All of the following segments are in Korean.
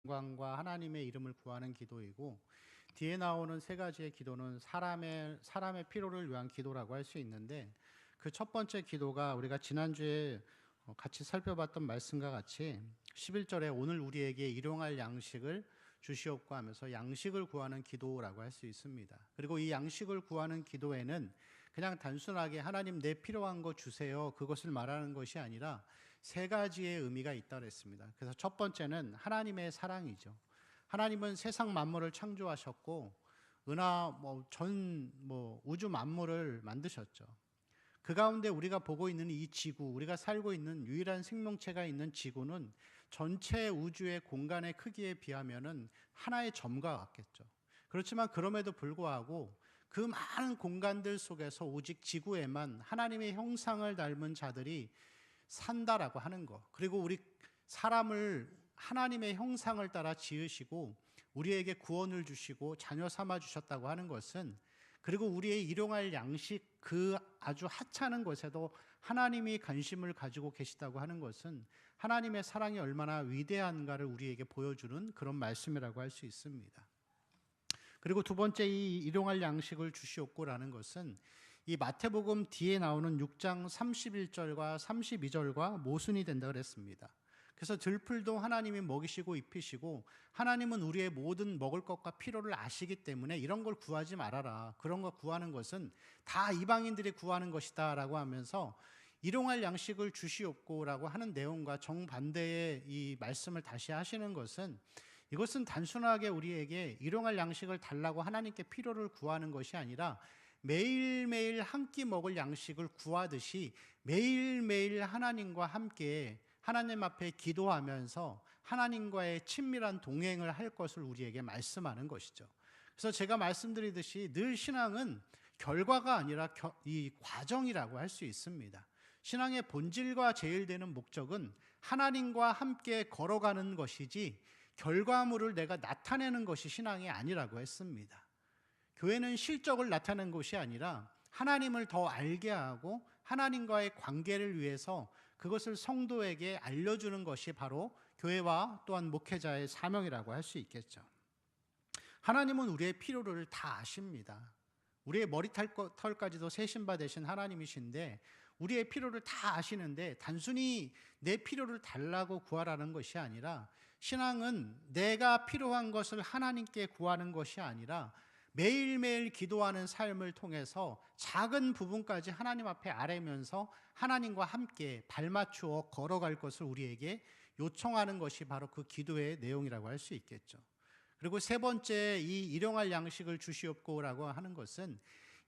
영광과 하나님의 이름을 구하는 기도이고, 뒤에 나오는 세 가지의 기도는 사람의 필요를 위한 기도라고 할 수 있는데, 그 첫 번째 기도가 우리가 지난주에 같이 살펴봤던 말씀과 같이 11절에 오늘 우리에게 일용할 양식을 주시옵고 하면서 양식을 구하는 기도라고 할 수 있습니다. 그리고 이 양식을 구하는 기도에는 그냥 단순하게 하나님 내 필요한 거 주세요, 그것을 말하는 것이 아니라 세 가지의 의미가 있다고 했습니다. 그래서 첫 번째는 하나님의 사랑이죠. 하나님은 세상 만물을 창조하셨고 은하 우주 만물을 만드셨죠. 그 가운데 우리가 보고 있는 이 지구, 우리가 살고 있는 유일한 생명체가 있는 지구는 전체 우주의 공간의 크기에 비하면은 하나의 점과 같겠죠. 그렇지만 그럼에도 불구하고 그 많은 공간들 속에서 오직 지구에만 하나님의 형상을 닮은 자들이 산다라고 하는 것, 그리고 우리 사람을 하나님의 형상을 따라 지으시고 우리에게 구원을 주시고 자녀 삼아 주셨다고 하는 것은, 그리고 우리의 일용할 양식 그 아주 하찮은 것에도 하나님이 관심을 가지고 계시다고 하는 것은 하나님의 사랑이 얼마나 위대한가를 우리에게 보여주는 그런 말씀이라고 할 수 있습니다. 그리고 두 번째, 이 일용할 양식을 주시옵고라는 것은 이 마태복음 뒤에 나오는 6장 31절과 32절과 모순이 된다 그랬습니다. 그래서 들풀도 하나님이 먹이시고 입히시고 하나님은 우리의 모든 먹을 것과 필요를 아시기 때문에 이런 걸 구하지 말아라, 그런 거 구하는 것은 다 이방인들이 구하는 것이다 라고 하면서 일용할 양식을 주시옵고라고 하는 내용과 정반대의 이 말씀을 다시 하시는 것은, 이것은 단순하게 우리에게 일용할 양식을 달라고 하나님께 필요를 구하는 것이 아니라 매일매일 한 끼 먹을 양식을 구하듯이 매일매일 하나님과 함께 하나님 앞에 기도하면서 하나님과의 친밀한 동행을 할 것을 우리에게 말씀하는 것이죠. 그래서 제가 말씀드리듯이 늘 신앙은 결과가 아니라 이 과정이라고 할 수 있습니다. 신앙의 본질과 제일되는 목적은 하나님과 함께 걸어가는 것이지 결과물을 내가 나타내는 것이 신앙이 아니라고 했습니다. 교회는 실적을 나타내는 것이 아니라 하나님을 더 알게 하고 하나님과의 관계를 위해서 그것을 성도에게 알려주는 것이 바로 교회와 또한 목회자의 사명이라고 할 수 있겠죠. 하나님은 우리의 필요를 다 아십니다. 우리의 머리털까지도 세신 바 되신 하나님이신데 우리의 필요를 다 아시는데 단순히 내 필요를 달라고 구하라는 것이 아니라, 신앙은 내가 필요한 것을 하나님께 구하는 것이 아니라 매일매일 기도하는 삶을 통해서 작은 부분까지 하나님 앞에 아뢰면서 하나님과 함께 발맞추어 걸어갈 것을 우리에게 요청하는 것이 바로 그 기도의 내용이라고 할 수 있겠죠. 그리고 세 번째, 이 일용할 양식을 주시옵고라고 하는 것은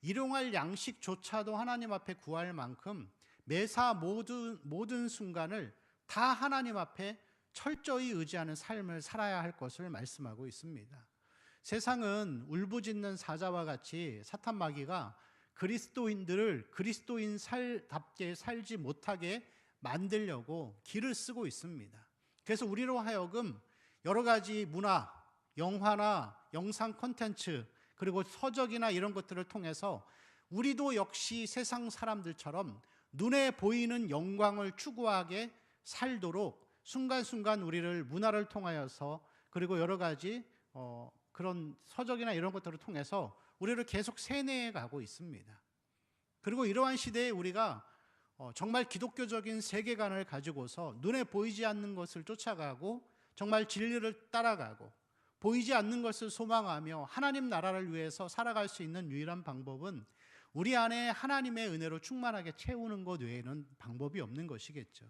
일용할 양식조차도 하나님 앞에 구할 만큼 매사 모든 순간을 다 하나님 앞에 철저히 의지하는 삶을 살아야 할 것을 말씀하고 있습니다. 세상은 울부짖는 사자와 같이 사탄 마귀가 그리스도인들을 그리스도인답게 살지 못하게 만들려고 길을 쓰고 있습니다. 그래서 우리로 하여금 여러 가지 문화, 영화나 영상 콘텐츠, 그리고 서적이나 이런 것들을 통해서 우리도 역시 세상 사람들처럼 눈에 보이는 영광을 추구하게 살도록 순간순간 우리를 문화를 통하여서, 그리고 여러 가지 그런 서적이나 이런 것들을 통해서 우리를 계속 세뇌해 가고 있습니다. 그리고 이러한 시대에 우리가 정말 기독교적인 세계관을 가지고서 눈에 보이지 않는 것을 쫓아가고 정말 진리를 따라가고 보이지 않는 것을 소망하며 하나님 나라를 위해서 살아갈 수 있는 유일한 방법은 우리 안에 하나님의 은혜로 충만하게 채우는 것 외에는 방법이 없는 것이겠죠.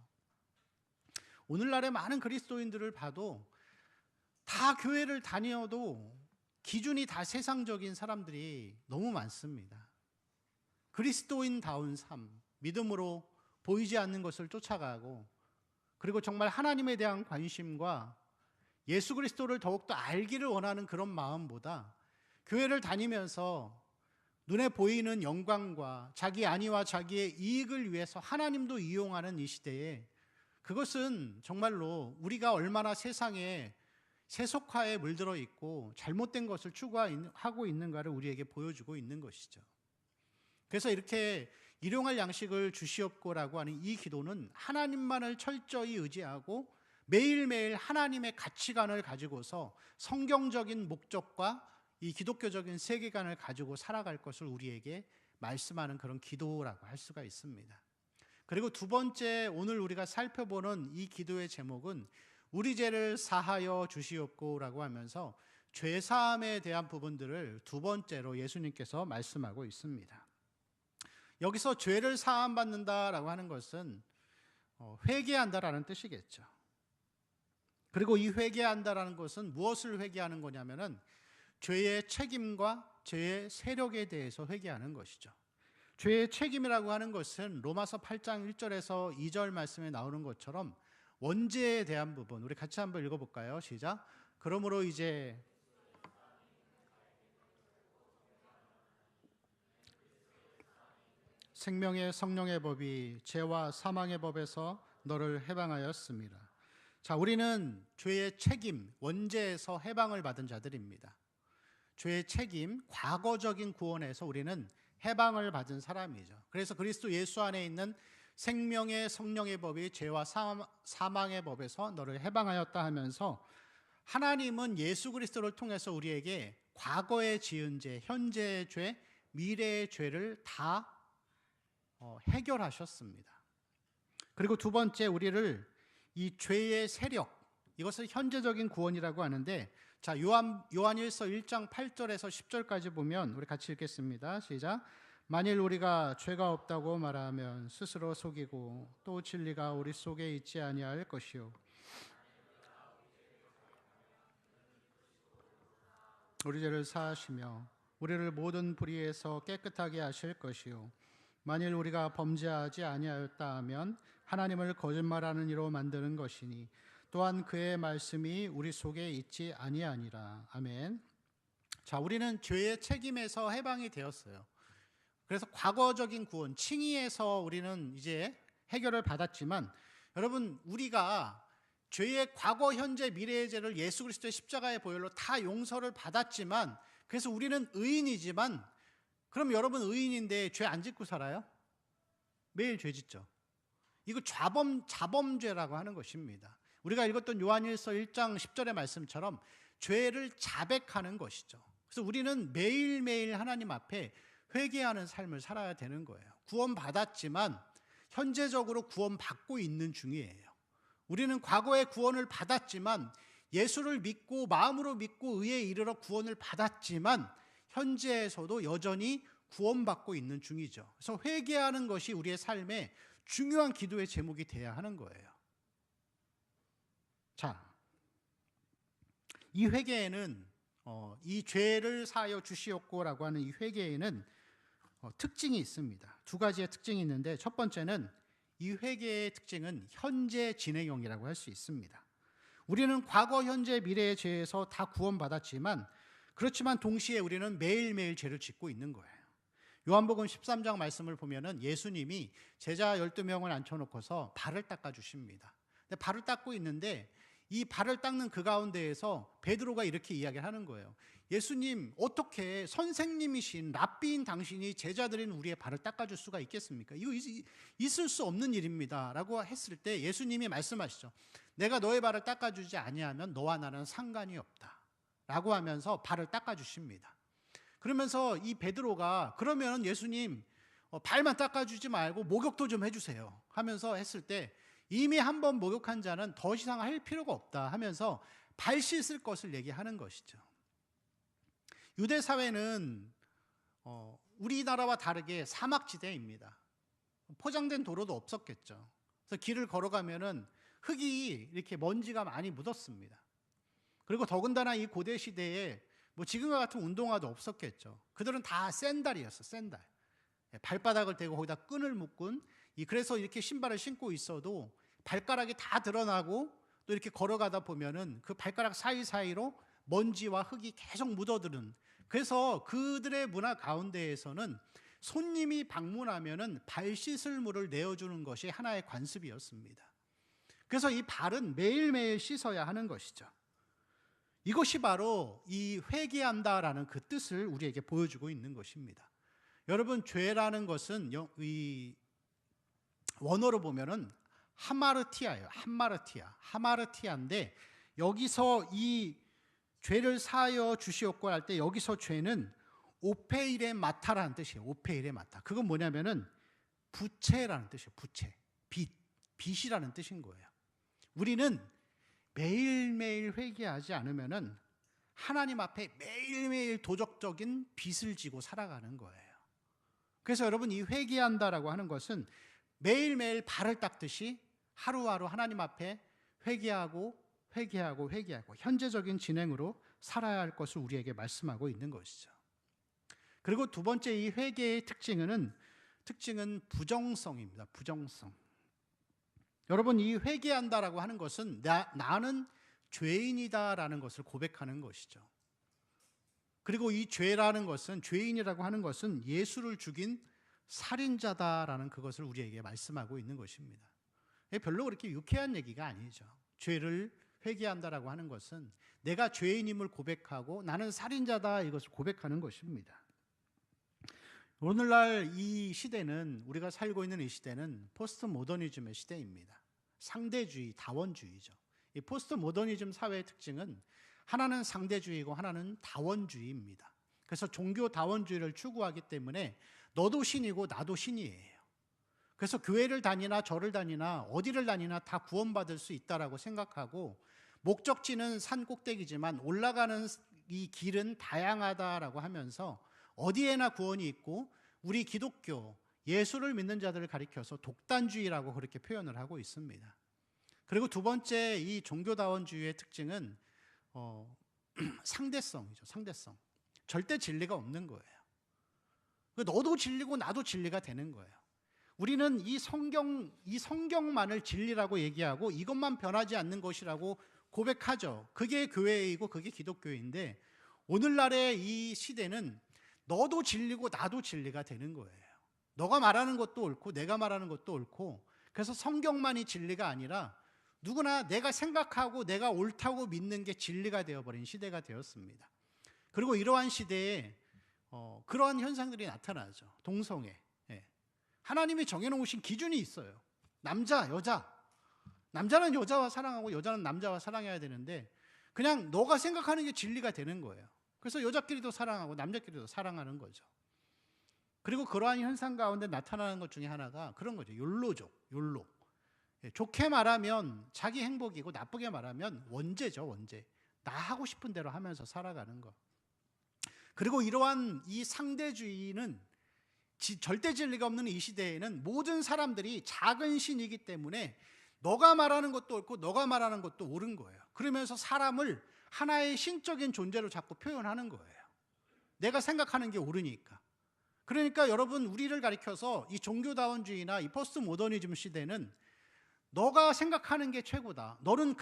오늘날의 많은 그리스도인들을 봐도 다 교회를 다녀도 기준이 다 세상적인 사람들이 너무 많습니다. 그리스도인다운 삶, 믿음으로 보이지 않는 것을 쫓아가고, 그리고 정말 하나님에 대한 관심과 예수 그리스도를 더욱더 알기를 원하는 그런 마음보다 교회를 다니면서 눈에 보이는 영광과 자기 안위와 자기의 이익을 위해서 하나님도 이용하는 이 시대에, 그것은 정말로 우리가 얼마나 세상에 세속화에 물들어 있고 잘못된 것을 추구하고 있는가를 우리에게 보여주고 있는 것이죠. 그래서 이렇게 일용할 양식을 주시옵고라고 하는 이 기도는 하나님만을 철저히 의지하고 매일매일 하나님의 가치관을 가지고서 성경적인 목적과 이 기독교적인 세계관을 가지고 살아갈 것을 우리에게 말씀하는 그런 기도라고 할 수가 있습니다. 그리고 두 번째, 오늘 우리가 살펴보는 이 기도의 제목은 우리 죄를 사하여 주시옵고라고 하면서 죄사함에 대한 부분들을 두 번째로 예수님께서 말씀하고 있습니다. 여기서 죄를 사함받는다라고 하는 것은 회개한다라는 뜻이겠죠. 그리고 이 회개한다라는 것은 무엇을 회개하는 거냐면은 죄의 책임과 죄의 세력에 대해서 회개하는 것이죠. 죄의 책임이라고 하는 것은 로마서 8장 1절에서 2절 말씀에 나오는 것처럼 원죄에 대한 부분, 우리 같이 한번 읽어볼까요? 시작. 그러므로 이제 생명의 성령의 법이 죄와 사망의 법에서 너를 해방하였습니다. 자, 우리는 죄의 책임, 원죄에서 해방을 받은 자들입니다. 죄의 책임, 과거적인 구원에서 우리는 해방을 받은 사람이죠. 그래서 그리스도 예수 안에 있는 생명의 성령의 법이 죄와 사망의 법에서 너를 해방하였다 하면서 하나님은 예수 그리스도를 통해서 우리에게 과거에 지은 죄, 현재의 죄, 미래의 죄를 다 해결하셨습니다. 그리고 두 번째, 우리를 이 죄의 세력, 이것을 현재적인 구원이라고 하는데, 자, 요한일서 1장 8절에서 10절까지 보면 우리 같이 읽겠습니다. 시작. 만일 우리가 죄가 없다고 말하면 스스로 속이고 또 진리가 우리 속에 있지 아니할 것이요 우리 죄를 사하시며 우리를 모든 불의에서 깨끗하게 하실 것이요 만일 우리가 범죄하지 아니하였다 하면 하나님을 거짓말하는 이로 만드는 것이니 또한 그의 말씀이 우리 속에 있지 아니하니라. 아멘. 자, 우리는 죄의 책임에서 해방이 되었어요. 그래서 과거적인 구원, 칭의에서 우리는 이제 해결을 받았지만, 여러분, 우리가 죄의 과거, 현재, 미래의 죄를 예수 그리스도의 십자가의 보혈로 다 용서를 받았지만, 그래서 우리는 의인이지만, 그럼 여러분 의인인데 죄 안 짓고 살아요? 매일 죄 짓죠. 이거 자범죄라고 하는 것입니다. 우리가 읽었던 요한일서 1장 10절의 말씀처럼 죄를 자백하는 것이죠. 그래서 우리는 매일매일 하나님 앞에 회개하는 삶을 살아야 되는 거예요. 구원받았지만 현재적으로 구원받고 있는 중이에요. 우리는 과거에 구원을 받았지만 예수를 믿고 마음으로 믿고 의에 이르러 구원을 받았지만 현재에서도 여전히 구원받고 있는 중이죠. 그래서 회개하는 것이 우리의 삶의 중요한 기도의 제목이 돼야 하는 거예요. 자, 이 회개에는 이 죄를 사하여 주시옵고라고 하는 이 회개에는 특징이 있습니다. 두 가지의 특징이 있는데, 첫 번째는 이 회개의 특징은 현재 진행형이라고 할 수 있습니다. 우리는 과거, 현재, 미래의 죄에서 다 구원받았지만, 그렇지만 동시에 우리는 매일매일 죄를 짓고 있는 거예요. 요한복음 13장 말씀을 보면은 예수님이 제자 12명을 앉혀놓고서 발을 닦아주십니다. 근데 발을 닦고 있는데 이 발을 닦는 그 가운데에서 베드로가 이렇게 이야기를 하는 거예요. 예수님, 어떻게 선생님이신 랍비인 당신이 제자들인 우리의 발을 닦아줄 수가 있겠습니까? 이거 있을 수 없는 일입니다 라고 했을 때 예수님이 말씀하시죠. 내가 너의 발을 닦아주지 아니하면 너와 나는 상관이 없다 라고 하면서 발을 닦아주십니다. 그러면서 이 베드로가 그러면 예수님 발만 닦아주지 말고 목욕도 좀 해주세요 하면서 했을 때 이미 한번 목욕한 자는 더 이상 할 필요가 없다 하면서 발 씻을 것을 얘기하는 것이죠. 유대 사회는 우리나라와 다르게 사막지대입니다. 포장된 도로도 없었겠죠. 그래서 길을 걸어가면은 흙이 이렇게 먼지가 많이 묻었습니다. 그리고 더군다나 이 고대 시대에 뭐 지금과 같은 운동화도 없었겠죠. 그들은 다 샌달이었어, 샌달. 발바닥을 대고 거기다 끈을 묶은, 그래서 이렇게 신발을 신고 있어도 발가락이 다 드러나고 또 이렇게 걸어가다 보면은 그 발가락 사이사이로 먼지와 흙이 계속 묻어드는, 그래서 그들의 문화 가운데에서는 손님이 방문하면은 발 씻을 물을 내어주는 것이 하나의 관습이었습니다. 그래서 이 발은 매일매일 씻어야 하는 것이죠. 이것이 바로 이 회개한다라는 그 뜻을 우리에게 보여주고 있는 것입니다. 여러분, 죄라는 것은 이 원어로 보면은 하마르티아예요. 하마르티아인데 여기서 이 죄를 사하여 주시옵고 할 때 여기서 죄는 오페일의 마타라는 뜻이에요. 오페일의 마타. 그건 뭐냐면은 부채라는 뜻이에요. 부채. 빚이라는 뜻인 거예요. 우리는 매일매일 회개하지 않으면은 하나님 앞에 매일매일 도덕적인 빚을 지고 살아가는 거예요. 그래서 여러분, 이 회개한다라고 하는 것은 매일매일 발을 닦듯이 하루하루 하나님 앞에 회개하고 현재적인 진행으로 살아야 할 것을 우리에게 말씀하고 있는 것이죠. 그리고 두 번째, 이 회개의 특징은 부정성입니다. 부정성. 여러분, 이 회개한다라고 하는 것은 나는 죄인이다라는 것을 고백하는 것이죠. 그리고 이 죄라는 것은, 죄인이라고 하는 것은 예수를 죽인 살인자다라는 그것을 우리에게 말씀하고 있는 것입니다. 별로 그렇게 유쾌한 얘기가 아니죠. 죄를 회개한다라고 하는 것은 내가 죄인임을 고백하고 나는 살인자다, 이것을 고백하는 것입니다. 오늘날 이 시대는, 우리가 살고 있는 이 시대는 포스트 모더니즘의 시대입니다. 상대주의, 다원주의죠. 이 포스트 모더니즘 사회의 특징은 하나는 상대주의고 하나는 다원주의입니다. 그래서 종교 다원주의를 추구하기 때문에 너도 신이고 나도 신이에요. 그래서 교회를 다니나 절을 다니나 어디를 다니나 다 구원받을 수 있다라고 생각하고, 목적지는 산 꼭대기지만 올라가는 이 길은 다양하다라고 하면서 어디에나 구원이 있고, 우리 기독교, 예수를 믿는 자들을 가리켜서 독단주의라고 그렇게 표현을 하고 있습니다. 그리고 두 번째, 이 종교다원주의의 특징은 상대성이죠. 상대성. 절대 진리가 없는 거예요. 너도 진리고 나도 진리가 되는 거예요. 우리는 이 성경만을 진리라고 얘기하고 이것만 변하지 않는 것이라고 고백하죠. 그게 교회이고 그게 기독교인데, 오늘날의 이 시대는 너도 진리고 나도 진리가 되는 거예요. 너가 말하는 것도 옳고 내가 말하는 것도 옳고, 그래서 성경만이 진리가 아니라 누구나 내가 생각하고 내가 옳다고 믿는 게 진리가 되어버린 시대가 되었습니다. 그리고 이러한 시대에 그러한 현상들이 나타나죠. 동성애. 하나님이 정해놓으신 기준이 있어요. 남자, 여자. 남자는 여자와 사랑하고 여자는 남자와 사랑해야 되는데 그냥 너가 생각하는 게 진리가 되는 거예요. 그래서 여자끼리도 사랑하고 남자끼리도 사랑하는 거죠. 그리고 그러한 현상 가운데 나타나는 것 중에 하나가 그런 거죠. 욜로족, 욜로. 좋게 말하면 자기 행복이고 나쁘게 말하면 원죄죠, 원죄. 나 하고 싶은 대로 하면서 살아가는 것. 그리고 이러한 이 상대주의는, 절대 진리가 없는 이 시대에는 모든 사람들이 작은 신이기 때문에 너가 말하는 것도 옳고 너가 말하는 것도 옳은 거예요. 그러면서 사람을 하나의 신적인 존재로 자꾸 표현하는 거예요. 내가 생각하는 게 옳으니까. 그러니까 여러분, 우리를 가리켜서 이 종교다원주의나 이 포스트 모더니즘 시대는 너가 생각하는 게 최고다. 너는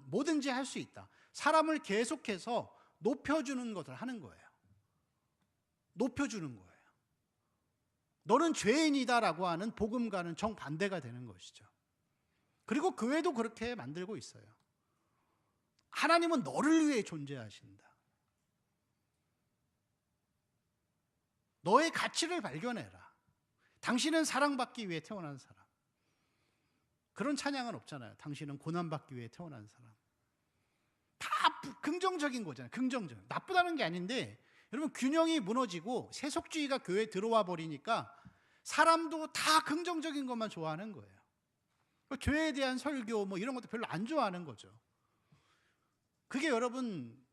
뭐든지 할 수 있다. 사람을 계속해서 높여주는 것을 하는 거예요. 높여주는 거예요. 너는 죄인이다라고 하는 복음과는 정반대가 되는 것이죠. 그리고 교회도 그렇게 만들고 있어요. 하나님은 너를 위해 존재하신다. 너의 가치를 발견해라. 당신은 사랑받기 위해 태어난 사람. 그런 찬양은 없잖아요. 당신은 고난받기 위해 태어난 사람. 다 긍정적인 거잖아요. 긍정적. 나쁘다는 게 아닌데, 여러분, 균형이 무너지고 세속주의가 교회에 들어와 버리니까 사람도 다 긍정적인 것만 좋아하는 거예요. 교회에 대한 설교 뭐 이런 것도 별로 안 좋아하는 거죠. 그게 여러분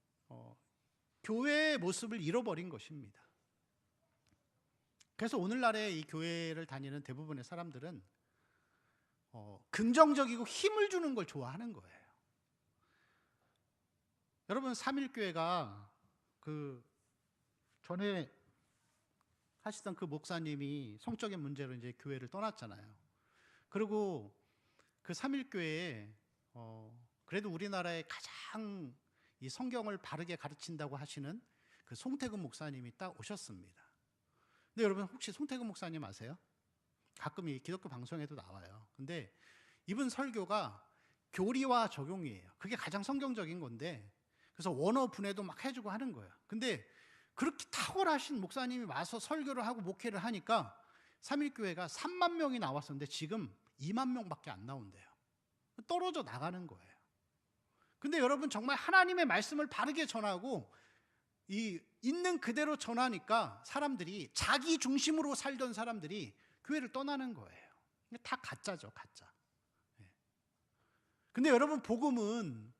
교회의 모습을 잃어버린 것입니다. 그래서 오늘날의 이 교회를 다니는 대부분의 사람들은 긍정적이고 힘을 주는 걸 좋아하는 거예요. 여러분, 삼일교회가 그 전에 하시던 그 목사님이 성적인 문제로 이제 교회를 떠났잖아요. 그리고 그 삼일교회에 그래도 우리나라에 가장 이 성경을 바르게 가르친다고 하시는 그 송태근 목사님이 딱 오셨습니다. 근데 여러분, 혹시 송태근 목사님 아세요? 가끔 이 기독교 방송에도 나와요. 근데 이분 설교가 교리와 적용이에요. 그게 가장 성경적인 건데, 그래서 원어 분해도 막 해주고 하는 거예요. 근데 그렇게 탁월하신 목사님이 와서 설교를 하고 목회를 하니까 삼일교회가 3만 명이 나왔었는데 지금 2만 명밖에 안 나온대요. 떨어져 나가는 거예요. 근데 여러분 정말 하나님의 말씀을 바르게 전하고 있는 그대로 전하니까 사람들이 자기 중심으로 살던 사람들이 교회를 떠나는 거예요. 다 가짜죠, 가짜. 근데 여러분 복음은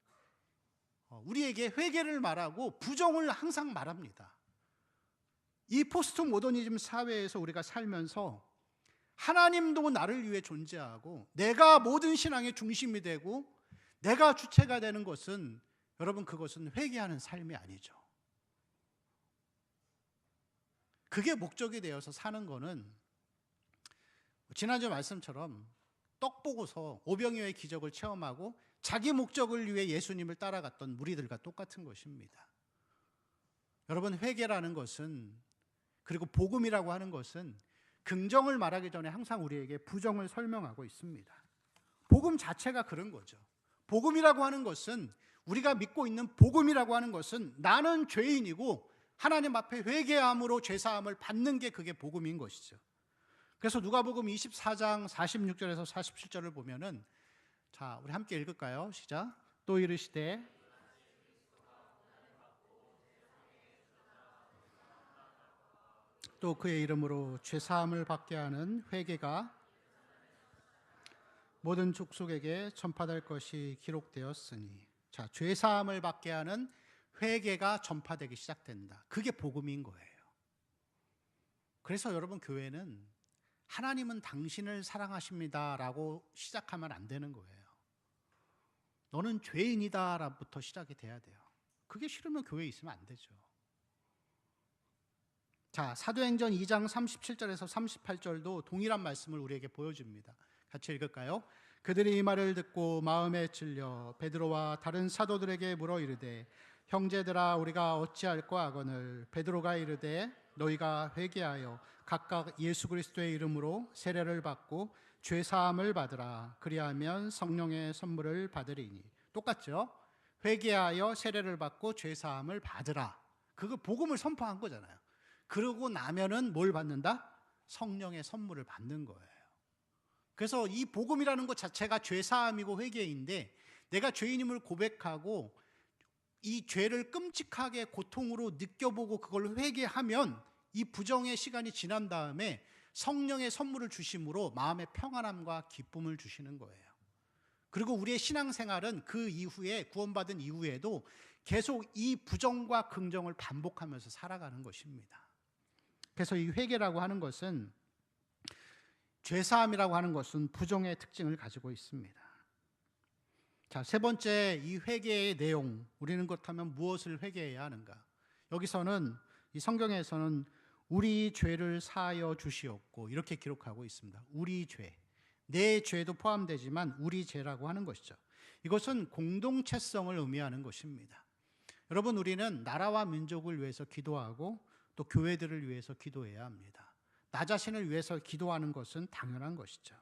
우리에게 회개를 말하고 부정을 항상 말합니다. 이 포스트 모더니즘 사회에서 우리가 살면서 하나님도 나를 위해 존재하고 내가 모든 신앙의 중심이 되고 내가 주체가 되는 것은 여러분 그것은 회개하는 삶이 아니죠. 그게 목적이 되어서 사는 거는 지난주 말씀처럼 떡 보고서 오병이어의 기적을 체험하고 자기 목적을 위해 예수님을 따라갔던 무리들과 똑같은 것입니다. 여러분 회개라는 것은 그리고 복음이라고 하는 것은 긍정을 말하기 전에 항상 우리에게 부정을 설명하고 있습니다. 복음 자체가 그런 거죠. 복음이라고 하는 것은 우리가 믿고 있는 복음이라고 하는 것은 나는 죄인이고 하나님 앞에 회개함으로 죄사함을 받는 게 그게 복음인 것이죠. 그래서 누가복음 24장 46절에서 47절을 보면은 자, 우리 함께 읽을까요? 시작. 또 이르시되 또 그의 이름으로 죄사함을 받게 하는 회개가 모든 족속에게 전파될 것이 기록되었으니 자, 죄사함을 받게 하는 회개가 전파되기 시작된다. 그게 복음인 거예요. 그래서 여러분 교회는 하나님은 당신을 사랑하십니다 라고 시작하면 안 되는 거예요. 너는 죄인이다 라부터 시작이 돼야 돼요. 그게 싫으면 교회에 있으면 안 되죠. 자, 사도행전 2장 37절에서 38절도 동일한 말씀을 우리에게 보여줍니다. 같이 읽을까요? 그들이 이 말을 듣고 마음에 찔려 베드로와 다른 사도들에게 물어 이르되 형제들아 우리가 어찌할꼬 하거늘 베드로가 이르되 너희가 회개하여 각각 예수 그리스도의 이름으로 세례를 받고 죄 사함을 받으라. 그리하면 성령의 선물을 받으리니. 똑같죠? 회개하여 세례를 받고 죄 사함을 받으라. 그거 복음을 선포한 거잖아요. 그러고 나면은 뭘 받는다? 성령의 선물을 받는 거예요. 그래서 이 복음이라는 것 자체가 죄 사함이고 회개인데 내가 죄인임을 고백하고 이 죄를 끔찍하게 고통으로 느껴보고 그걸 회개하면 이 부정의 시간이 지난 다음에 성령의 선물을 주심으로 마음의 평안함과 기쁨을 주시는 거예요. 그리고 우리의 신앙생활은 그 이후에 구원받은 이후에도 계속 이 부정과 긍정을 반복하면서 살아가는 것입니다. 그래서 이 회개라고 하는 것은 죄사함이라고 하는 것은 부정의 특징을 가지고 있습니다. 자, 세 번째 이 회개의 내용, 우리는 그렇다면 무엇을 회개해야 하는가? 여기서는 이 성경에서는 우리 죄를 사하여 주시옵고 이렇게 기록하고 있습니다. 우리 죄, 내 죄도 포함되지만 우리 죄라고 하는 것이죠. 이것은 공동체성을 의미하는 것입니다. 여러분 우리는 나라와 민족을 위해서 기도하고 또 교회들을 위해서 기도해야 합니다. 나 자신을 위해서 기도하는 것은 당연한 것이죠.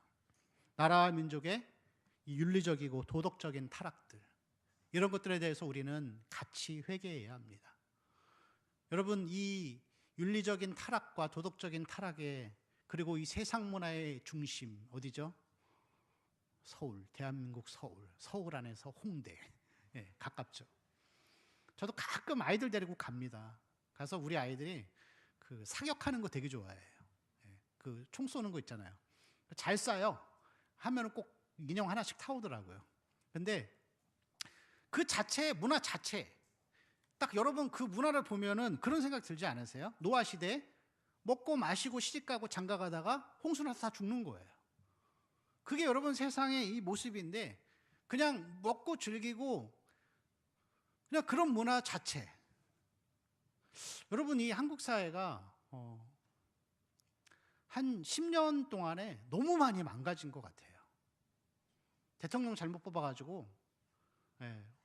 나라와 민족의 윤리적이고 도덕적인 타락들 이런 것들에 대해서 우리는 같이 회개해야 합니다. 여러분 이 윤리적인 타락과 도덕적인 타락에 그리고 이 세상 문화의 중심 어디죠? 서울, 대한민국 서울 안에서 홍대 가깝죠. 저도 가끔 아이들 데리고 갑니다. 가서 우리 아이들이 그 사격하는 거 되게 좋아해요. 그 총 쏘는 거 있잖아요. 잘 쏴요. 하면은 꼭 인형 하나씩 타오더라고요. 근데 그 자체 문화 자체 딱 여러분 그 문화를 보면은 그런 생각 들지 않으세요? 노아 시대 먹고 마시고 시집가고 장가가다가 홍수 나서 다 죽는 거예요. 그게 여러분 세상의 이 모습인데 그냥 먹고 즐기고 그냥 그런 문화 자체. 여러분 이 한국 사회가 한 10년 동안에 너무 많이 망가진 것 같아요. 대통령 잘못 뽑아가지고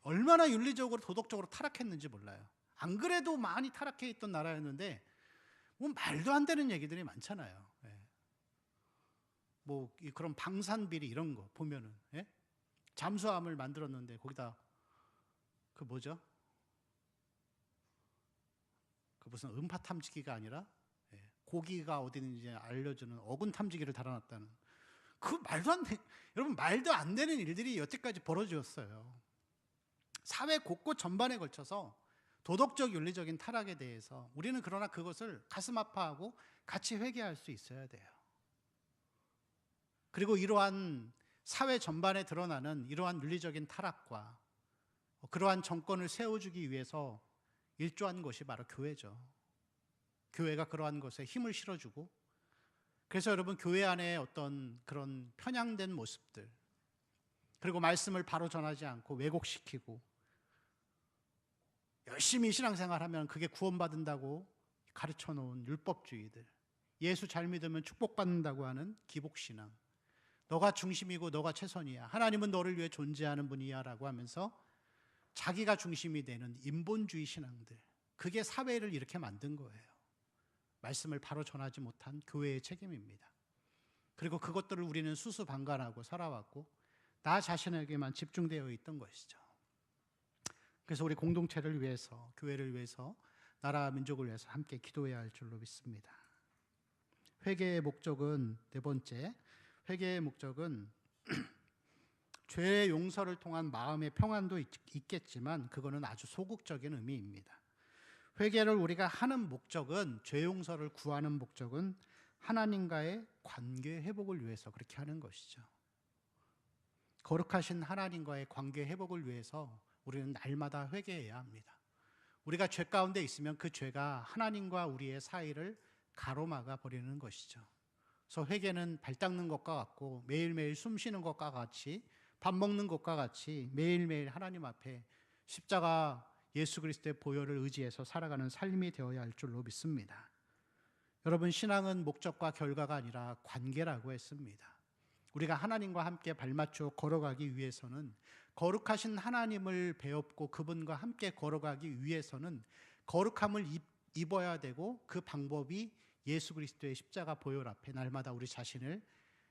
얼마나 윤리적으로 도덕적으로 타락했는지 몰라요. 안 그래도 많이 타락해 있던 나라였는데 뭐 말도 안 되는 얘기들이 많잖아요. 뭐 그런 방산비리 이런 거 보면은 잠수함을 만들었는데 거기다 그 뭐죠? 그 무슨 음파 탐지기가 아니라 고기가 어디 있는지 알려주는 어군 탐지기를 달아놨다는 그 말도 안 돼. 여러분, 말도 안 되는 일들이 여태까지 벌어졌어요. 사회 곳곳 전반에 걸쳐서 도덕적 윤리적인 타락에 대해서 우리는 그러나 그것을 가슴 아파하고 같이 회개할 수 있어야 돼요. 그리고 이러한 사회 전반에 드러나는 이러한 윤리적인 타락과 그러한 정권을 세워주기 위해서 일조한 것이 바로 교회죠. 교회가 그러한 것에 힘을 실어주고, 그래서 여러분, 교회 안에 어떤 그런 편향된 모습들, 그리고 말씀을 바로 전하지 않고 왜곡시키고 열심히 신앙생활하면 그게 구원받는다고 가르쳐 놓은 율법주의들, 예수 잘 믿으면 축복받는다고 하는 기복신앙, 너가 중심이고 너가 최선이야, 하나님은 너를 위해 존재하는 분이야 라고 하면서 자기가 중심이 되는 인본주의 신앙들, 그게 사회를 이렇게 만든 거예요. 말씀을 바로 전하지 못한 교회의 책임입니다. 그리고 그것들을 우리는 수수방관하고 살아왔고 나 자신에게만 집중되어 있던 것이죠. 그래서 우리 공동체를 위해서, 교회를 위해서, 나라 민족을 위해서 함께 기도해야 할 줄로 믿습니다. 회개의 목적은, 네 번째, 회개의 목적은 죄의 용서를 통한 마음의 평안도 있겠지만 그거는 아주 소극적인 의미입니다. 회개를 우리가 하는 목적은, 죄 용서를 구하는 목적은 하나님과의 관계 회복을 위해서 그렇게 하는 것이죠. 거룩하신 하나님과의 관계 회복을 위해서 우리는 날마다 회개해야 합니다. 우리가 죄 가운데 있으면 그 죄가 하나님과 우리의 사이를 가로막아 버리는 것이죠. 그래서 회개는 발 닦는 것과 같고 매일매일 숨 쉬는 것과 같이, 밥 먹는 것과 같이 매일매일 하나님 앞에 십자가 예수 그리스도의 보혈을 의지해서 살아가는 삶이 되어야 할 줄로 믿습니다. 여러분, 신앙은 목적과 결과가 아니라 관계라고 했습니다. 우리가 하나님과 함께 발맞춰 걸어가기 위해서는, 거룩하신 하나님을 배웠고 그분과 함께 걸어가기 위해서는 거룩함을 입어야 되고, 그 방법이 예수 그리스도의 십자가 보혈 앞에 날마다 우리 자신을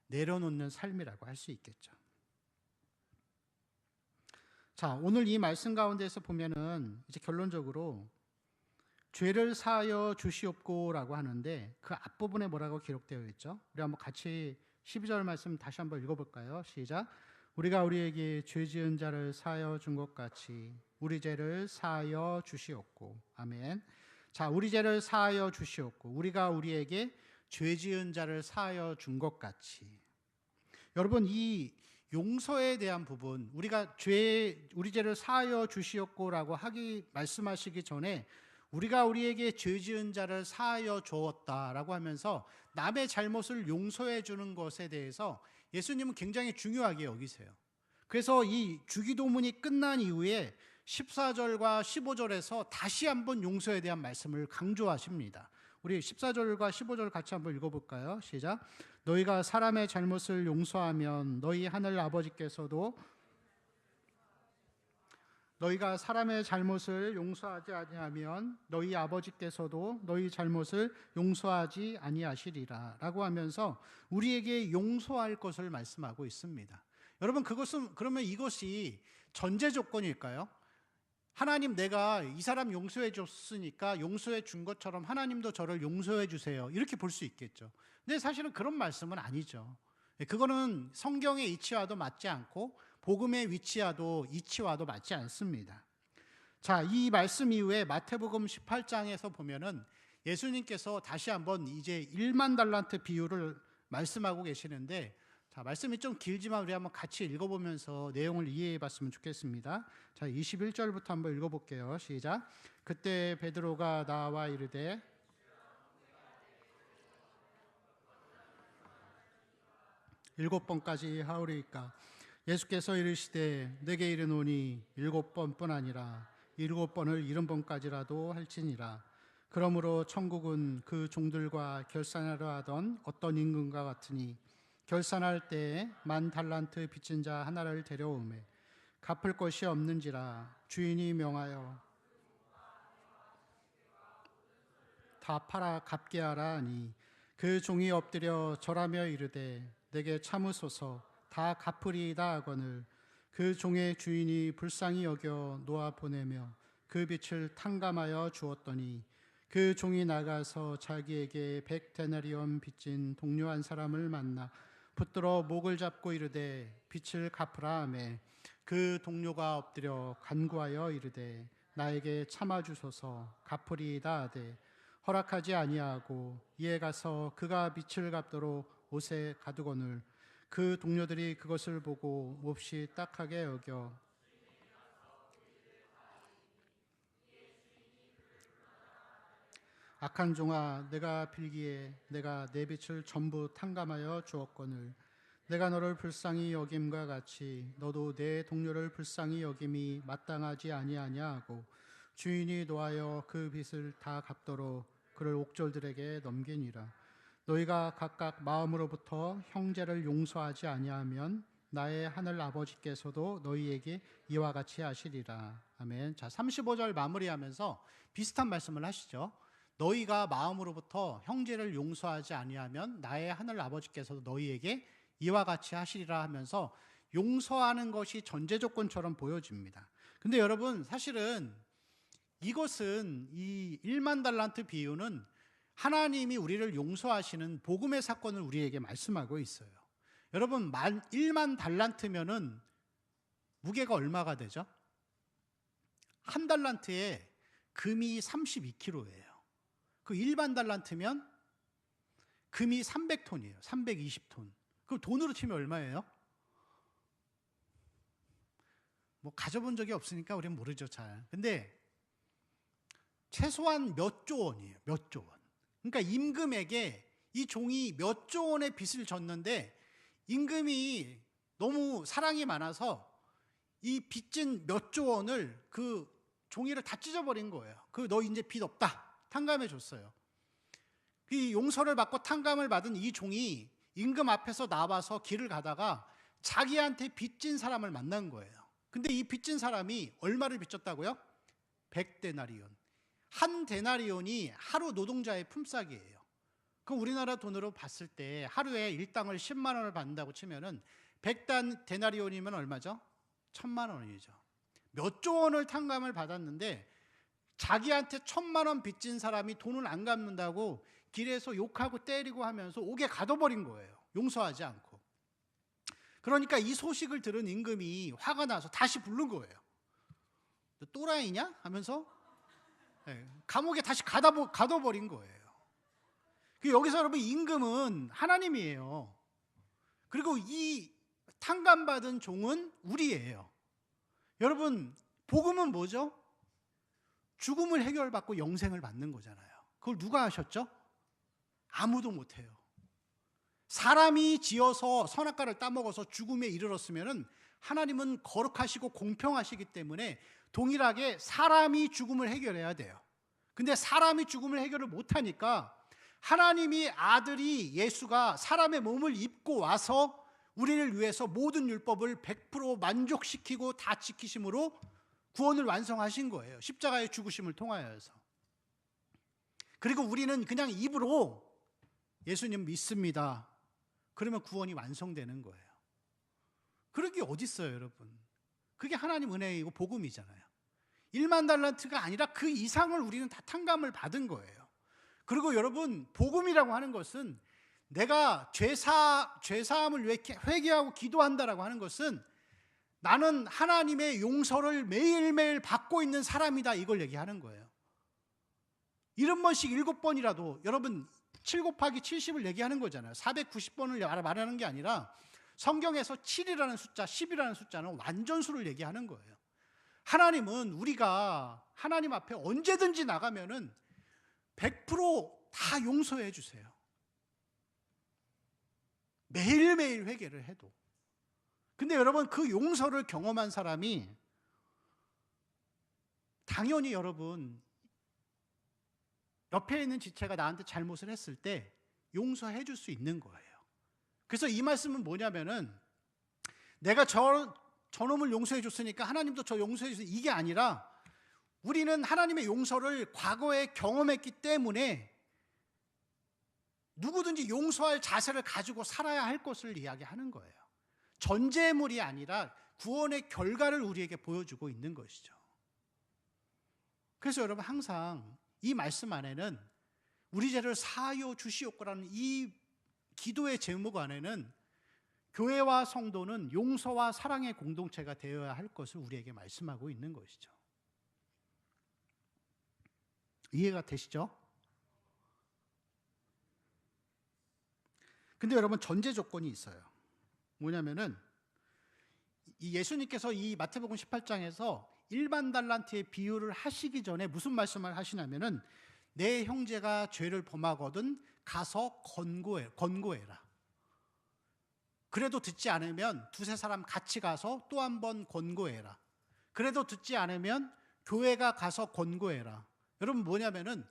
내려놓는 삶이라고 할 수 있겠죠. 자, 오늘 이 말씀 가운데서 보면은 이제 결론적으로 죄를 사하여 주시옵고라고 하는데 그 앞부분에 뭐라고 기록되어 있죠? 우리 한번 같이 12절 말씀 다시 한번 읽어볼까요? 시작. 우리가 우리에게 죄 지은 자를 사하여 준 것 같이 우리 죄를 사하여 주시옵고. 아멘. 자, 우리 죄를 사하여 주시옵고, 우리가 우리에게 죄 지은 자를 사하여 준 것 같이. 여러분, 이 용서에 대한 부분, 우리가 우리 죄를 사하여 주시옵고라고 말씀하시기 전에 우리가 우리에게 죄 지은 자를 사하여 주었다라고 하면서 남의 잘못을 용서해 주는 것에 대해서 예수님은 굉장히 중요하게 여기세요. 그래서 이 주기도문이 끝난 이후에 14절과 15절에서 다시 한번 용서에 대한 말씀을 강조하십니다. 우리 14절과 15절 같이 한번 읽어볼까요? 시작. 너희가 사람의 잘못을 용서하면 너희 하늘 아버지께서도 너희가 사람의 잘못을 용서하지 아니하면 너희 아버지께서도 너희 잘못을 용서하지 아니하시리라 라고 하면서 우리에게 용서할 것을 말씀하고 있습니다. 여러분, 그러면 이것이 전제 조건일까요? 하나님, 내가 이 사람 용서해 줬으니까 용서해 준 것처럼 하나님도 저를 용서해 주세요, 이렇게 볼 수 있겠죠. 근데 사실은 그런 말씀은 아니죠. 그거는 성경의 이치와도 맞지 않고 복음의 이치와도 맞지 않습니다. 자, 이 말씀 이후에 마태복음 18장에서 보면은 예수님께서 다시 한번 이제 1만 달란트 비유를 말씀하고 계시는데, 자, 말씀이 좀 길지만 우리 한번 같이 읽어보면서 내용을 이해해 봤으면 좋겠습니다. 자, 21절부터 한번 읽어볼게요. 시작. 그때 베드로가 나와 이르되 일곱 번까지 하오리이까. 예수께서 이르시되 내게 이르노니 7번뿐 아니라 7번을 70번까지라도 할지니라. 그러므로 천국은 그 종들과 결산하려 하던 어떤 임금과 같으니 결산할 때에 1만 달란트 빚진 자 하나를 데려오매 갚을 것이 없는지라 주인이 명하여 다 팔아 갚게 하라 하니 그 종이 엎드려 절하며 이르되 내게 참으소서 다 갚으리이다 하거늘 그 종의 주인이 불쌍히 여겨 놓아 보내며 그 빚을 탕감하여 주었더니 그 종이 나가서 자기에게 100데나리온 빚진 동료 한 사람을 만나 붙들어 목을 잡고 이르되 빛을 갚으라 하매 그 동료가 엎드려 간구하여 이르되 나에게 참아주소서 갚으리이다 하되 허락하지 아니하고 이에 가서 그가 빛을 갚도록 옷에 가두거늘 그 동료들이 그것을 보고 몹시 딱하게 여겨 악한 종아 내가 빌기에 내가 내 빛을 전부 탕감하여 주었거늘 내가 너를 불쌍히 여김과 같이 너도 내 동료를 불쌍히 여김이 마땅하지 아니하냐 하고 주인이 노하여 그 빚을 다 갚도록 그를 옥졸들에게 넘기니라. 너희가 각각 마음으로부터 형제를 용서하지 아니하면 나의 하늘 아버지께서도 너희에게 이와 같이 하시리라. 아멘. 자, 35절 마무리하면서 비슷한 말씀을 하시죠. 너희가 마음으로부터 형제를 용서하지 아니하면 나의 하늘 아버지께서도 너희에게 이와 같이 하시리라 하면서 용서하는 것이 전제 조건처럼 보여집니다. 근데 여러분 사실은 이것은 이 1만 달란트 비유는 하나님이 우리를 용서하시는 복음의 사건을 우리에게 말씀하고 있어요. 여러분 1만 달란트면은 무게가 얼마가 되죠? 한 달란트에 금이 32kg예요. 그 1만 달란트면 금이 300톤이에요. 320톤. 그럼 돈으로 치면 얼마예요? 뭐 가져본 적이 없으니까 우리는 모르죠, 잘. 근데 최소한 몇 조 원이에요. 몇 조 원. 그러니까 임금에게 이 종이 몇 조 원의 빚을 졌는데 임금이 너무 사랑이 많아서 이 빚진 몇 조 원을 그 종이를 다 찢어버린 거예요. 너 이제 빚 없다. 탕감해 줬어요. 이 용서를 받고 탕감을 받은 이 종이 임금 앞에서 나와서 길을 가다가 자기한테 빚진 사람을 만난 거예요. 근데 이 빚진 사람이 얼마를 빚졌다고요? 100데나리온. 한 데나리온이 하루 노동자의 품삯이에요. 그럼 우리나라 돈으로 봤을 때 하루에 일당을 10만 원을 받는다고 치면은 100데나리온이면 얼마죠? 1000만 원이죠. 몇 조 원을 탕감을 받았는데 자기한테 1000만 원 빚진 사람이 돈을 안 갚는다고 길에서 욕하고 때리고 하면서 옥에 가둬버린 거예요. 용서하지 않고. 그러니까 이 소식을 들은 임금이 화가 나서 다시 부른 거예요. 너 또라이냐? 하면서 감옥에 다시 가둬버린 거예요. 여기서 여러분 임금은 하나님이에요. 그리고 이 탕감받은 종은 우리예요. 여러분 복음은 뭐죠? 죽음을 해결받고 영생을 받는 거잖아요. 그걸 누가 하셨죠? 아무도 못해요. 사람이 지어서 선악과를 따먹어서 죽음에 이르렀으면 하나님은 거룩하시고 공평하시기 때문에 동일하게 사람이 죽음을 해결해야 돼요. 근데 사람이 죽음을 해결을 못하니까 하나님이 아들이 예수가 사람의 몸을 입고 와서 우리를 위해서 모든 율법을 100% 만족시키고 다 지키심으로 구원을 완성하신 거예요. 십자가의 죽으심을 통하여서. 그리고 우리는 그냥 입으로 예수님 믿습니다. 그러면 구원이 완성되는 거예요. 그런 게 어디 있어요, 여러분? 그게 하나님 은혜이고 복음이잖아요. 1만 달란트가 아니라 그 이상을 우리는 다 탕감을 받은 거예요. 그리고 여러분 복음이라고 하는 것은 내가 죄사함을 위해 회개하고 기도한다라고 하는 것은 나는 하나님의 용서를 매일매일 받고 있는 사람이다, 이걸 얘기하는 거예요. 70번씩 7번이라도 여러분 7 곱하기 70을 얘기하는 거잖아요. 490번을 말하는 게 아니라 성경에서 7이라는 숫자, 10이라는 숫자는 완전수를 얘기하는 거예요. 하나님은 우리가 하나님 앞에 언제든지 나가면은 100%다 용서해 주세요. 매일매일 회개를 해도. 근데 여러분 그 용서를 경험한 사람이 당연히 여러분 옆에 있는 지체가 나한테 잘못을 했을 때 용서해 줄 수 있는 거예요. 그래서 이 말씀은 뭐냐면은 내가 저놈을 용서해 줬으니까 하나님도 저 용서해 주세요, 이게 아니라 우리는 하나님의 용서를 과거에 경험했기 때문에 누구든지 용서할 자세를 가지고 살아야 할 것을 이야기하는 거예요. 전제물이 아니라 구원의 결과를 우리에게 보여주고 있는 것이죠. 그래서 여러분 항상 이 말씀 안에는 우리 죄를 사하여 주시옵고라는 이 기도의 제목 안에는 교회와 성도는 용서와 사랑의 공동체가 되어야 할 것을 우리에게 말씀하고 있는 것이죠. 이해가 되시죠? 근데 여러분, 전제 조건이 있어요. 뭐냐면은 이 예수님께서 이 마태복음 18장에서 일반 달란트의 비유를 하시기 전에 무슨 말씀을 하시냐면은 내 형제가 죄를 범하거든 가서 권고해라. 그래도 듣지 않으면 두세 사람 같이 가서 또 한 번 권고해라. 그래도 듣지 않으면 교회가 가서 권고해라. 여러분, 뭐냐면은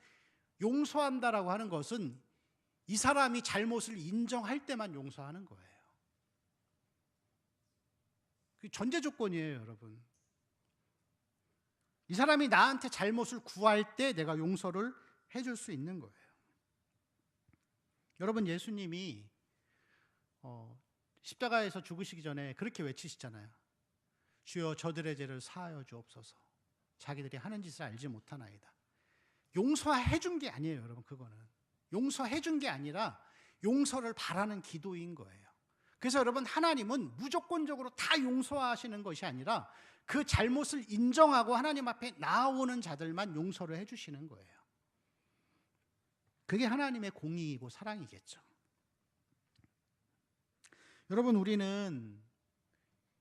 용서한다라고 하는 것은 이 사람이 잘못을 인정할 때만 용서하는 거예요. 그게 전제 조건이에요, 여러분. 이 사람이 나한테 잘못을 구할 때 내가 용서를 해줄 수 있는 거예요. 여러분, 예수님이 십자가에서 죽으시기 전에 그렇게 외치시잖아요. 주여 저들의 죄를 사하여 주옵소서. 자기들이 하는 짓을 알지 못하나이다. 용서해 준 게 아니에요, 여러분. 그거는 용서해 준 게 아니라 용서를 바라는 기도인 거예요. 그래서 여러분, 하나님은 무조건적으로 다 용서하시는 것이 아니라 그 잘못을 인정하고 하나님 앞에 나아오는 자들만 용서를 해주시는 거예요. 그게 하나님의 공의이고 사랑이겠죠. 여러분, 우리는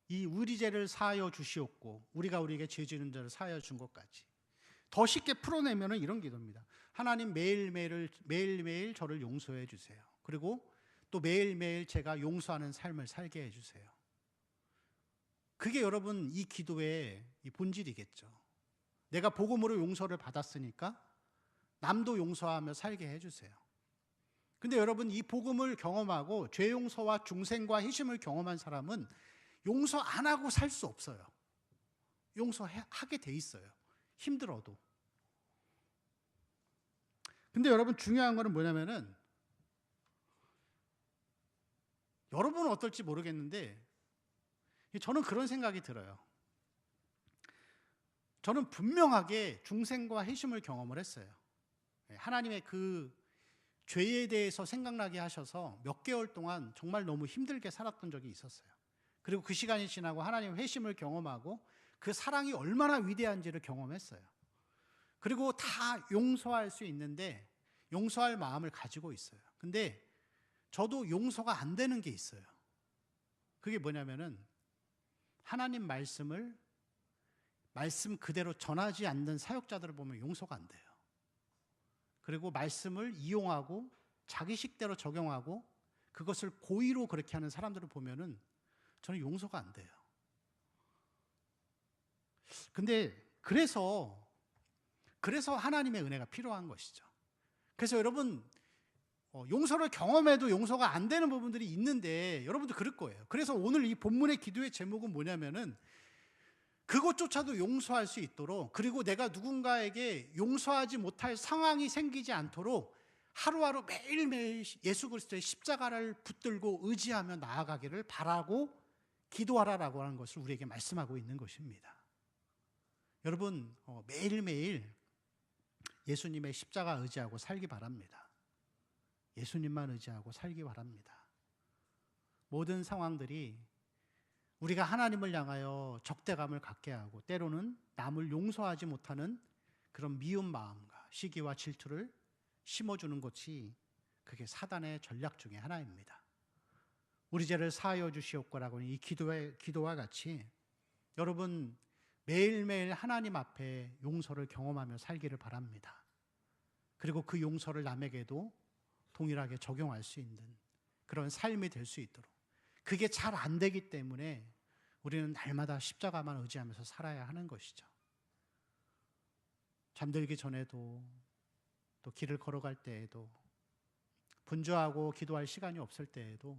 이 우리 죄를 사하여 주시옵고 우리가 우리에게 죄 지는 자를 사하여 준 것까지 더 쉽게 풀어내면 이런 기도입니다. 하나님, 매일매일 저를 용서해 주세요. 그리고 또 매일매일 제가 용서하는 삶을 살게 해주세요. 그게 여러분 이 기도의 이 본질이겠죠. 내가 복음으로 용서를 받았으니까 남도 용서하며 살게 해주세요. 근데 여러분, 이 복음을 경험하고 죄 용서와 중생과 희심을 경험한 사람은 용서 안 하고 살 수 없어요. 용서하게 돼 있어요. 힘들어도. 근데 여러분, 중요한 거는 뭐냐면은 여러분은 어떨지 모르겠는데 저는 그런 생각이 들어요. 저는 분명하게 중생과 회심을 경험을 했어요. 하나님의 그 죄에 대해서 생각나게 하셔서 몇 개월 동안 정말 너무 힘들게 살았던 적이 있었어요. 그리고 그 시간이 지나고 하나님의 회심을 경험하고 그 사랑이 얼마나 위대한지를 경험했어요. 그리고 다 용서할 수 있는데 용서할 마음을 가지고 있어요. 근데 저도 용서가 안 되는 게 있어요. 그게 뭐냐면은 하나님 말씀을 말씀 그대로 전하지 않는 사역자들을 보면 용서가 안 돼요. 그리고 말씀을 이용하고 자기 식대로 적용하고 그것을 고의로 그렇게 하는 사람들을 보면은 저는 용서가 안 돼요. 근데 그래서 하나님의 은혜가 필요한 것이죠. 그래서 여러분, 용서를 경험해도 용서가 안 되는 부분들이 있는데 여러분도 그럴 거예요. 그래서 오늘 이 본문의 기도의 제목은 뭐냐면은 그것조차도 용서할 수 있도록, 그리고 내가 누군가에게 용서하지 못할 상황이 생기지 않도록 하루하루 매일매일 예수 그리스도의 십자가를 붙들고 의지하며 나아가기를 바라고 기도하라라고 하는 것을 우리에게 말씀하고 있는 것입니다. 여러분, 매일매일 예수님의 십자가 의지하고 살기 바랍니다. 예수님만 의지하고 살기 바랍니다. 모든 상황들이 우리가 하나님을 향하여 적대감을 갖게 하고 때로는 남을 용서하지 못하는 그런 미운 마음과 시기와 질투를 심어주는 것이 그게 사단의 전략 중에 하나입니다. 우리 죄를 사하여 주시옵고라고 하는 이 기도와 같이 여러분 매일매일 하나님 앞에 용서를 경험하며 살기를 바랍니다. 그리고 그 용서를 남에게도 동일하게 적용할 수 있는 그런 삶이 될 수 있도록, 그게 잘 안 되기 때문에 우리는 날마다 십자가만 의지하면서 살아야 하는 것이죠. 잠들기 전에도 또 길을 걸어갈 때에도 분주하고 기도할 시간이 없을 때에도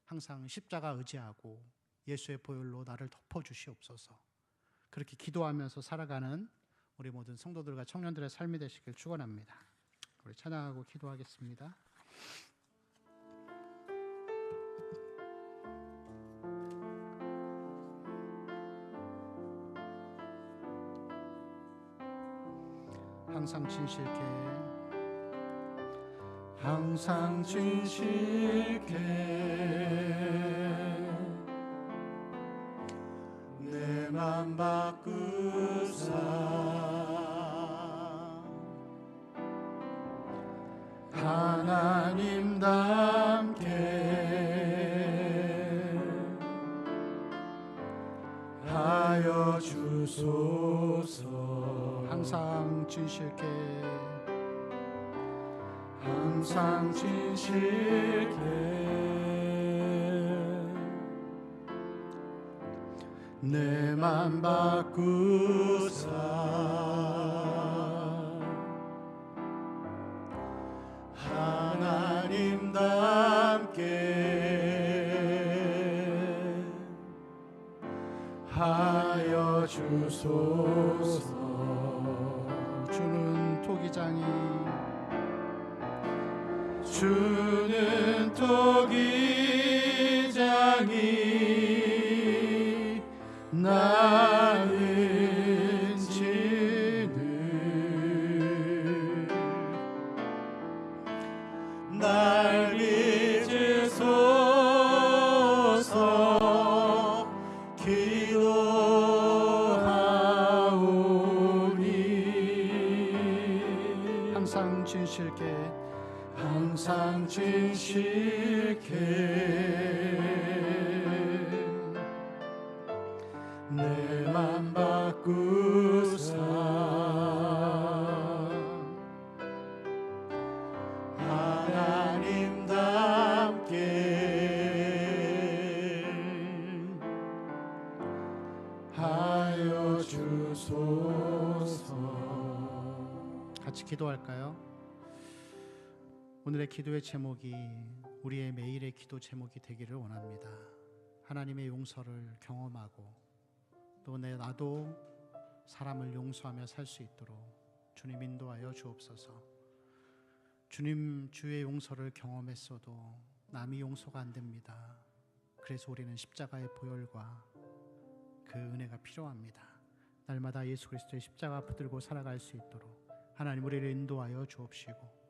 항상 십자가 의지하고 예수의 보혈로 나를 덮어주시옵소서. 그렇게 기도하면서 살아가는 우리 모든 성도들과 청년들의 삶이 되시길 축원합니다. 우리 찬양하고 기도하겠습니다. 항상 진실케 항상 진실케 내 맘 바꾸사 하나님답게 하여 주소서. 항상 진실케 항상 진실케 내 맘 바꾸사 하나님답게 하여 주소서. 주는 토기장이 주는 토기장이 나은 진을 날 믿으소서. 기도하오니 항상 진실케 항상 진실케 내 맘 바꾸사 하나님답게 하여 주소서. 같이 기도할까요? 오늘의 기도의 제목이 우리의 매일의 기도 제목이 되기를 원합니다. 하나님의 용서를 경험하고 또 나도 사람을 용서하며 살 수 있도록 주님 인도하여 주옵소서. 주님 주의 용서를 경험했어도 남이 용서가 안 됩니다. 그래서 우리는 십자가의 보혈과 그 은혜가 필요합니다. 날마다 예수 그리스도의 십자가 붙들고 살아갈 수 있도록 하나님 우리를 인도하여 주옵시고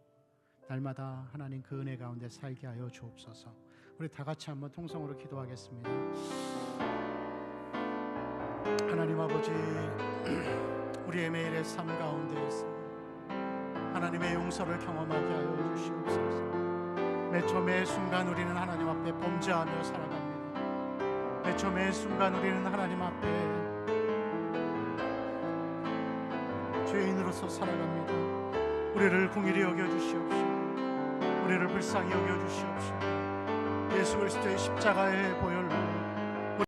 날마다 하나님 그 은혜 가운데 살게 하여 주옵소서. 우리 다 같이 한번 통성으로 기도하겠습니다. 하나님 아버지, 우리의 매일의 삶 가운데에서 하나님의 용서를 경험하게 하여 주시옵소서. 매 순간 우리는 하나님 앞에 범죄하며 살아갑니다. 매 순간 우리는 하나님 앞에 죄인으로서 살아갑니다. 우리를 긍휼히 여겨주시옵시고 우리를 불쌍히 여겨주시옵시고 예수 그리스도의 십자가의 보혈로